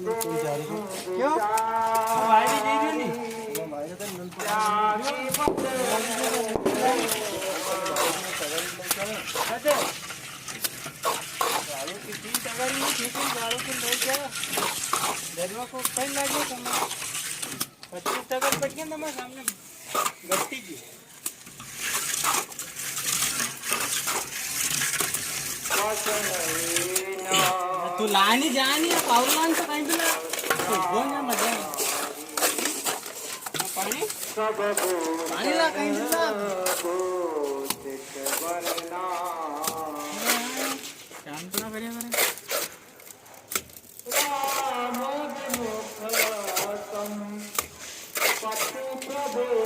क्यों भाई भी दे दियो नहीं को कहीं लगे 25 टकर पड़ गया तुम्हारे सामने गट्टी की तू लानी जानी है पावलान तो कहीं भी ला कौन है मजा पानी पानी ला कहीं भी ला शांत ना करिए मेरे पशु प्रभु